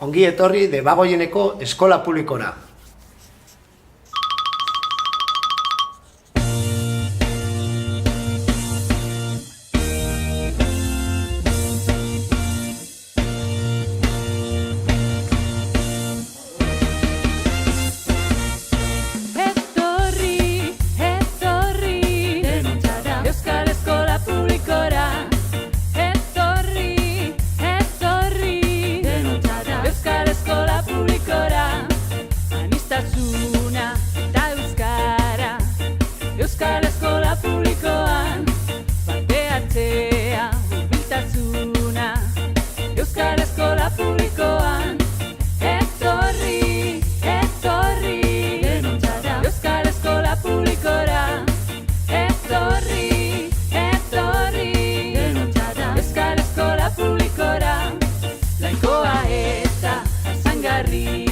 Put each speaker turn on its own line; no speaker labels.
ongi etorri Debagoieneko eskola publikora.
Euskal Eskola Publikoan parte hartzea, hurbiltasuna. Euskal Eskola Publikoan etorri, etorri denontzara. Euskal Eskola Publikora etorri, etorri denontzara. Euskal Eskola Publikora laikoa eta jasangarria.